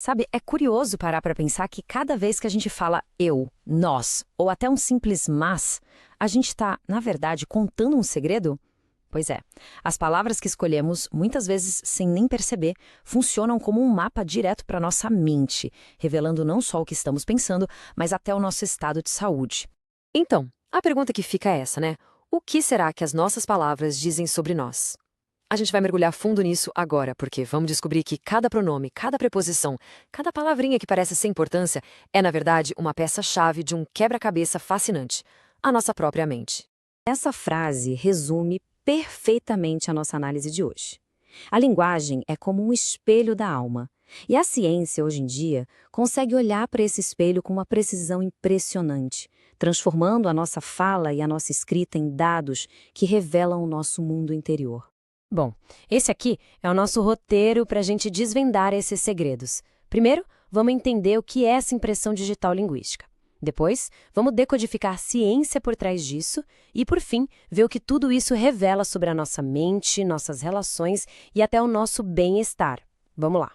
Sabe, é curioso parar para pensar que cada vez que a gente fala eu, nós, ou até um simples mas, a gente está, na verdade, contando um segredo? Pois é, as palavras que escolhemos, muitas vezes sem nem perceber, funcionam como um mapa direto para nossa mente, revelando não só o que estamos pensando, mas até o nosso estado de saúde. Então, a pergunta que fica é essa, né? O que será que as nossas palavras dizem sobre nós? A gente vai mergulhar fundo nisso agora, porque vamos descobrir que cada pronome, cada preposição, cada palavrinha que parece sem importância é, na verdade, uma peça-chave de um quebra-cabeça fascinante, a nossa própria mente. Essa frase resume perfeitamente a nossa análise de hoje. A linguagem é como um espelho da alma. E a ciência, hoje em dia, consegue olhar para esse espelho com uma precisão impressionante, transformando a nossa fala e a nossa escrita em dados que revelam o nosso mundo interior. Bom, esse aqui é o nosso roteiro para a gente desvendar esses segredos. Primeiro, vamos entender o que é essa impressão digital linguística. Depois, vamos decodificar a ciência por trás disso e, por fim, ver o que tudo isso revela sobre a nossa mente, nossas relações e até o nosso bem-estar. Vamos lá.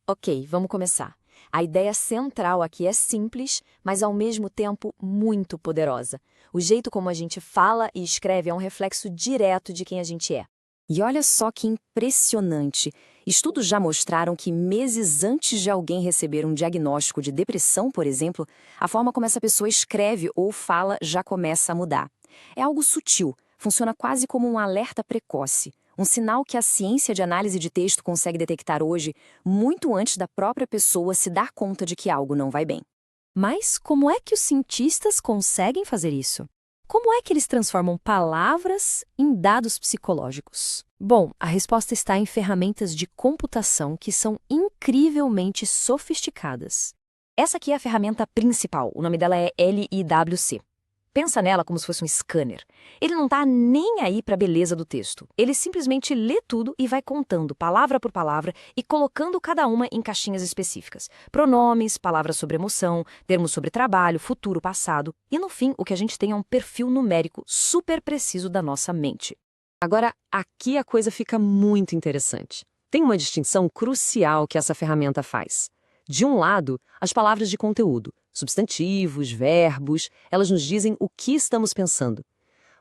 Ok, vamos começar. A ideia central aqui é simples, mas ao mesmo tempo muito poderosa. O jeito como a gente fala e escreve é um reflexo direto de quem a gente é. E olha só que impressionante! Estudos já mostraram que meses antes de alguém receber um diagnóstico de depressão, por exemplo, a forma como essa pessoa escreve ou fala já começa a mudar. É algo sutil, funciona quase como um alerta precoce, um sinal que a ciência de análise de texto consegue detectar hoje, muito antes da própria pessoa se dar conta de que algo não vai bem. Mas como é que os cientistas conseguem fazer isso? Como é que eles transformam palavras em dados psicológicos? Bom, a resposta está em ferramentas de computação que são incrivelmente sofisticadas. Essa aqui é a ferramenta principal, o nome dela é LIWC. Pensa nela como se fosse um scanner. Ele não está nem aí para a beleza do texto. Ele simplesmente lê tudo e vai contando palavra por palavra e colocando cada uma em caixinhas específicas. Pronomes, palavras sobre emoção, termos sobre trabalho, futuro, passado. E no fim, o que a gente tem é um perfil numérico super preciso da nossa mente. Agora, aqui a coisa fica muito interessante. Tem uma distinção crucial que essa ferramenta faz. De um lado, as palavras de conteúdo, substantivos, verbos, elas nos dizem o que estamos pensando.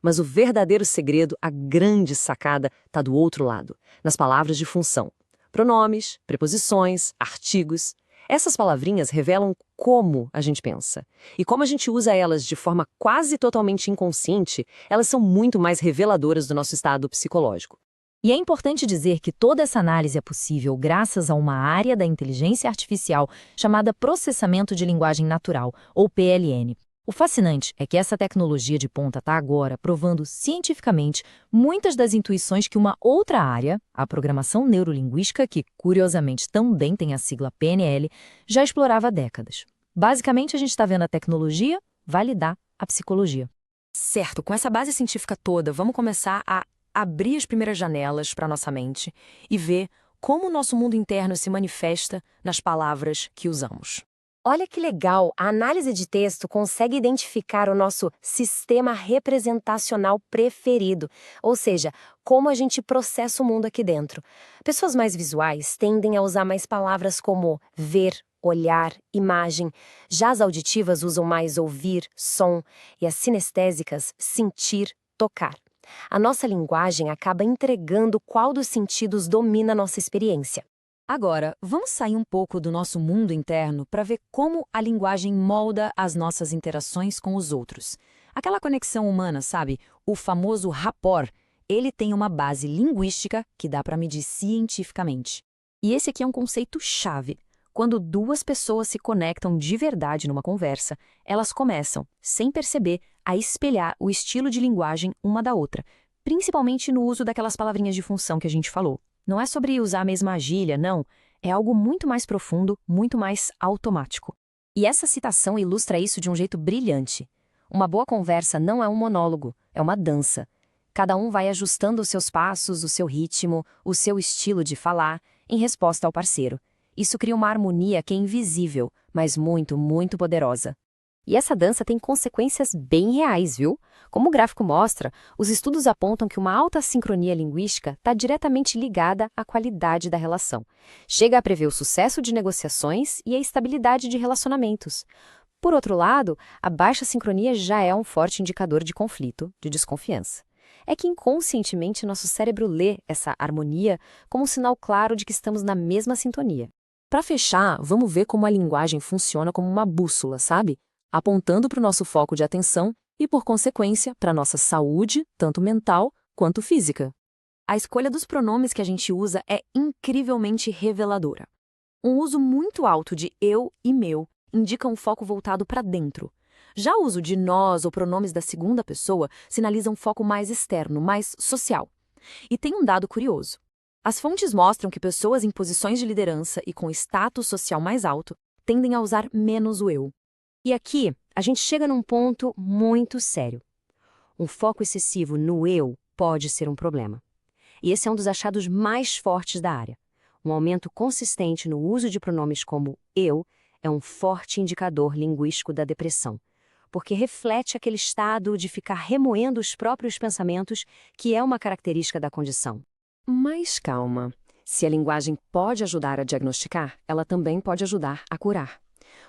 Mas o verdadeiro segredo, a grande sacada, está do outro lado, nas palavras de função. Pronomes, preposições, artigos. Essas palavrinhas revelam como a gente pensa. E como a gente usa elas de forma quase totalmente inconsciente, elas são muito mais reveladoras do nosso estado psicológico. E é importante dizer que toda essa análise é possível graças a uma área da inteligência artificial chamada processamento de linguagem natural, ou PLN. O fascinante é que essa tecnologia de ponta está agora provando cientificamente muitas das intuições que uma outra área, a programação neurolinguística, que curiosamente também tem a sigla PNL, já explorava há décadas. Basicamente, a gente está vendo a tecnologia validar a psicologia. Certo, com essa base científica toda, vamos começar a abrir as primeiras janelas para a nossa mente e ver como o nosso mundo interno se manifesta nas palavras que usamos. Olha que legal, a análise de texto consegue identificar o nosso sistema representacional preferido, ou seja, como a gente processa o mundo aqui dentro. Pessoas mais visuais tendem a usar mais palavras como ver, olhar, imagem. Já as auditivas usam mais ouvir, som, e as sinestésicas, sentir, tocar. A nossa linguagem acaba entregando qual dos sentidos domina a nossa experiência. Agora, vamos sair um pouco do nosso mundo interno para ver como a linguagem molda as nossas interações com os outros. Aquela conexão humana, sabe? O famoso rapport, ele tem uma base linguística que dá para medir cientificamente. E esse aqui é um conceito chave. Quando duas pessoas se conectam de verdade numa conversa, elas começam, sem perceber, a espelhar o estilo de linguagem uma da outra, principalmente no uso daquelas palavrinhas de função que a gente falou. Não é sobre usar a mesma gíria, não. É algo muito mais profundo, muito mais automático. E essa citação ilustra isso de um jeito brilhante. Uma boa conversa não é um monólogo, é uma dança. Cada um vai ajustando os seus passos, o seu ritmo, o seu estilo de falar, em resposta ao parceiro. Isso cria uma harmonia que é invisível, mas muito, muito poderosa. E essa dança tem consequências bem reais, viu? Como o gráfico mostra, os estudos apontam que uma alta sincronia linguística está diretamente ligada à qualidade da relação. Chega a prever o sucesso de negociações e a estabilidade de relacionamentos. Por outro lado, a baixa sincronia já é um forte indicador de conflito, de desconfiança. É que inconscientemente nosso cérebro lê essa harmonia como um sinal claro de que estamos na mesma sintonia. Para fechar, vamos ver como a linguagem funciona como uma bússola, sabe? Apontando para o nosso foco de atenção e, por consequência, para a nossa saúde, tanto mental quanto física. A escolha dos pronomes que a gente usa é incrivelmente reveladora. Um uso muito alto de eu e meu indica um foco voltado para dentro. Já o uso de nós ou pronomes da segunda pessoa sinaliza um foco mais externo, mais social. E tem um dado curioso. As fontes mostram que pessoas em posições de liderança e com status social mais alto tendem a usar menos o eu. E aqui, a gente chega num ponto muito sério. Um foco excessivo no eu pode ser um problema. E esse é um dos achados mais fortes da área. Um aumento consistente no uso de pronomes como eu é um forte indicador linguístico da depressão, porque reflete aquele estado de ficar remoendo os próprios pensamentos, que é uma característica da condição. Mas calma. Se a linguagem pode ajudar a diagnosticar, ela também pode ajudar a curar.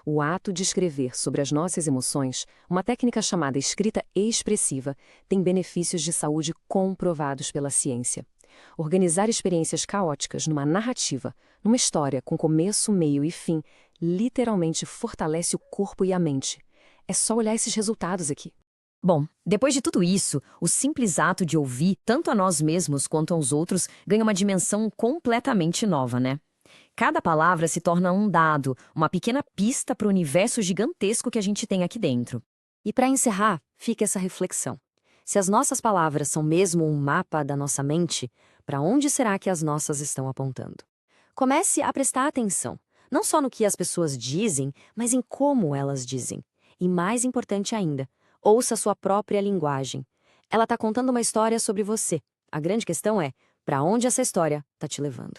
O ato de escrever sobre as nossas emoções, uma técnica chamada escrita expressiva, tem benefícios de saúde comprovados pela ciência. Organizar experiências caóticas numa narrativa, numa história com começo, meio e fim, literalmente fortalece o corpo e a mente. É só olhar esses resultados aqui. Bom, depois de tudo isso, o simples ato de ouvir, tanto a nós mesmos quanto aos outros, ganha uma dimensão completamente nova, né? Cada palavra se torna um dado, uma pequena pista para o universo gigantesco que a gente tem aqui dentro. E para encerrar, fica essa reflexão. Se as nossas palavras são mesmo um mapa da nossa mente, para onde será que as nossas estão apontando? Comece a prestar atenção, não só no que as pessoas dizem, mas em como elas dizem. E mais importante ainda, ouça a sua própria linguagem. Ela está contando uma história sobre você. A grande questão é, para onde essa história está te levando?